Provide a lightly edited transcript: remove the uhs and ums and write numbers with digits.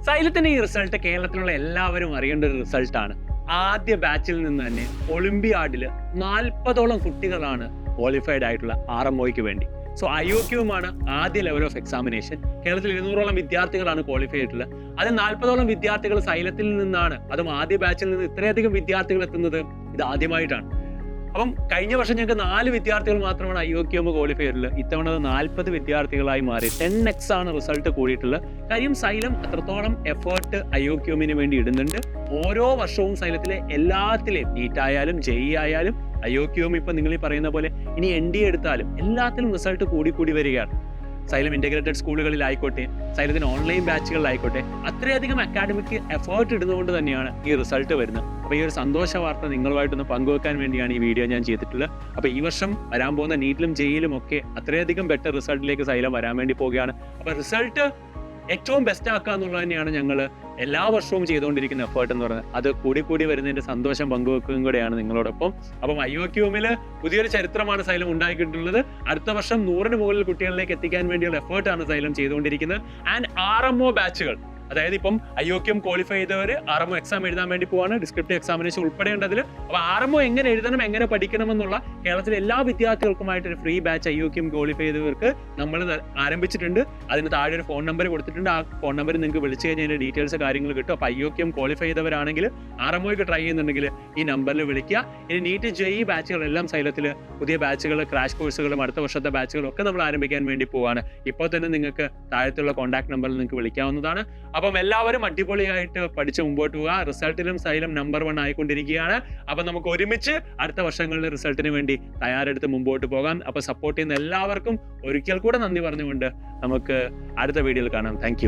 സൈലത്തിന്റെ ഈ റിസൾട്ട് കേരളത്തിലുള്ള എല്ലാവരും അറിയേണ്ട ഒരു റിസൾട്ടാണ്. ആദ്യ ബാച്ചിൽ നിന്ന് തന്നെ ഒളിമ്പിയാഡിൽ 40ഓളം കുട്ടികളാണ് ക്വാളിഫൈഡ് ആയിട്ടുള്ള RMOയ്ക്ക് വേണ്ടി. സോ IOQമാണ് ആദ്യ ലെവൽ ഓഫ് എക്സാമിനേഷൻ. കേരളത്തിൽ 200ഓളം വിദ്യാർത്ഥികളാണ് ക്വാളിഫൈ ആയിട്ടുള്ളത്. അതിൽ 40ഓളം വിദ്യാർത്ഥികൾ സൈലത്തിൽ നിന്നാണ്. അതും ആദ്യ ബാച്ചിൽ നിന്ന് ഇത്രയധികം വിദ്യാർത്ഥികൾ എത്തുന്നത് ഇത് ആദ്യമായിട്ടാണ്. അപ്പം കഴിഞ്ഞ വർഷം ഞങ്ങൾക്ക് 4 വിദ്യാർത്ഥികൾ മാത്രമാണ് IOQM ക്വാളിഫൈ ചെയ്തിട്ടുള്ളത്. ഇത്തവണ 40 വിദ്യാർത്ഥികളായി മാറി 10x ആണ് റിസൾട്ട് കൂടിയിട്ടുള്ളത്. കാര്യം സൈലം അത്രത്തോളം എഫേർട്ട് IOQMന് വേണ്ടി ഇടുന്നുണ്ട്. ഓരോ വർഷവും സൈലത്തിലെ എല്ലാത്തിലെയും നീറ്റ് ആയാലും JEE ആയാലും IOQM ഇപ്പം നിങ്ങൾ ഈ പറയുന്ന പോലെ ഇനി NDA എടുത്താലും എല്ലാത്തിലും റിസൾട്ട് കൂടി വരികയാണ്. സൈലം ഇൻ്റഗ്രേറ്റഡ് സ്കൂളുകളിലായിക്കോട്ടെ, സൈലത്തിന് ഓൺലൈൻ ബാച്ചുകളിലായിക്കോട്ടെ, അത്രയധികം അക്കാഡമിക് എഫേർട്ട് ഇടുന്നതുകൊണ്ട് തന്നെയാണ് ഈ റിസൾട്ട് വരുന്നത്. അപ്പോൾ ഈ ഒരു സന്തോഷ വാർത്ത നിങ്ങളുമായിട്ടൊന്ന് പങ്കുവെക്കാൻ വേണ്ടിയാണ് ഈ വീഡിയോ ഞാൻ ചെയ്തിട്ടുള്ളത്. അപ്പോൾ ഈ വർഷം വരാൻ പോകുന്ന നീറ്റിലും JEEലും ഒക്കെ അത്രയധികം ബെറ്റർ റിസൾട്ടിലേക്ക് സൈലം വരാൻ വേണ്ടി പോവുകയാണ്. അപ്പോൾ റിസൾട്ട് ഏറ്റവും ബെസ്റ്റ് ആക്കുക എന്നുള്ളത് തന്നെയാണ് ഞങ്ങൾ എല്ലാ വർഷവും ചെയ്തുകൊണ്ടിരിക്കുന്ന എഫേർട്ട് എന്ന് പറയുന്നത്. അത് കൂടി വരുന്നതിൻ്റെ സന്തോഷം പങ്കുവെക്കുകയും കൂടെയാണ് നിങ്ങളോടൊപ്പം. അപ്പം IOQMൽ പുതിയൊരു ചരിത്രമാണ് സൈലം ഉണ്ടാക്കിയിട്ടുള്ളത്. അടുത്ത വർഷം 100ന് മുകളിൽ കുട്ടികളിലേക്ക് എത്തിക്കാൻ വേണ്ടിയുള്ള എഫേർട്ടാണ് സൈലം ചെയ്തുകൊണ്ടിരിക്കുന്നത്. ആൻഡ് RMO ബാച്ചുകൾ, അതായത് ഇപ്പം IOQM ക്വാളിഫൈ ചെയ്തവർ RMO എക്സാം എഴുതാൻ വേണ്ടി പോവാണ്. ഡിസ്ക്രിപ്റ്റീവ് എക്സാമിനേഷൻ ഉൾപ്പെടേണ്ടതിൽ. അപ്പോൾ RMO എങ്ങനെ എഴുതണം, എങ്ങനെ പഠിക്കണമെന്നുള്ള കേരളത്തിലെ എല്ലാ വിദ്യാർത്ഥികൾക്കുമായിട്ടൊരു ഫ്രീ ബാച്ച് IOQM ക്വാളിഫൈ ചെയ്തവർക്ക് നമ്മൾ ആരംഭിച്ചിട്ടുണ്ട്. അതിന് താഴെ ഒരു ഫോൺ നമ്പർ കൊടുത്തിട്ടുണ്ട്. ആ ഫോൺ നമ്പർ നിങ്ങൾക്ക് വിളിച്ചു കഴിഞ്ഞാൽ അതിൻ്റെ ഡീറ്റെയിൽസ് കാര്യങ്ങൾ കിട്ടും. അപ്പോൾ IOQM ക്വാളിഫൈ ചെയ്തവരാണെങ്കിൽ RMOയ്ക്ക് ട്രൈ ചെയ്യുന്നുണ്ടെങ്കിൽ ഈ നമ്പറിൽ വിളിക്കുക. ഇനി നീറ്റ് JEE ബാച്ചുകളെല്ലാം സൈലത്തിൽ പുതിയ ബാച്ചുകൾ, ക്രാഷ് കോഴ്സുകളും അടുത്ത വർഷത്തെ ബാച്ചുകളും ഒക്കെ നമ്മൾ ആരംഭിക്കാൻ വേണ്ടി പോവാണ്. ഇപ്പോൾ തന്നെ നിങ്ങൾക്ക് താഴത്തുള്ള കോൺടാക്ട് നമ്പറിൽ നിങ്ങൾക്ക് വിളിക്കാവുന്നതാണ്. അപ്പം എല്ലാവരും അടിപൊളിയായിട്ട് പഠിച്ച് മുമ്പോട്ട് പോവുക. റിസൾട്ടിലും സൈലം നമ്പർ 1 ആയിക്കൊണ്ടിരിക്കുകയാണ്. അപ്പം നമുക്ക് ഒരുമിച്ച് അടുത്ത വർഷങ്ങളിലെ റിസൾട്ടിന് വേണ്ടി തയ്യാറെടുത്ത് മുമ്പോട്ട് പോകാം. അപ്പോൾ സപ്പോർട്ട് ചെയ്യുന്ന എല്ലാവർക്കും ഒരിക്കൽ കൂടെ നന്ദി പറഞ്ഞുകൊണ്ട് നമുക്ക് അടുത്ത വീഡിയോയിൽ കാണാം. താങ്ക്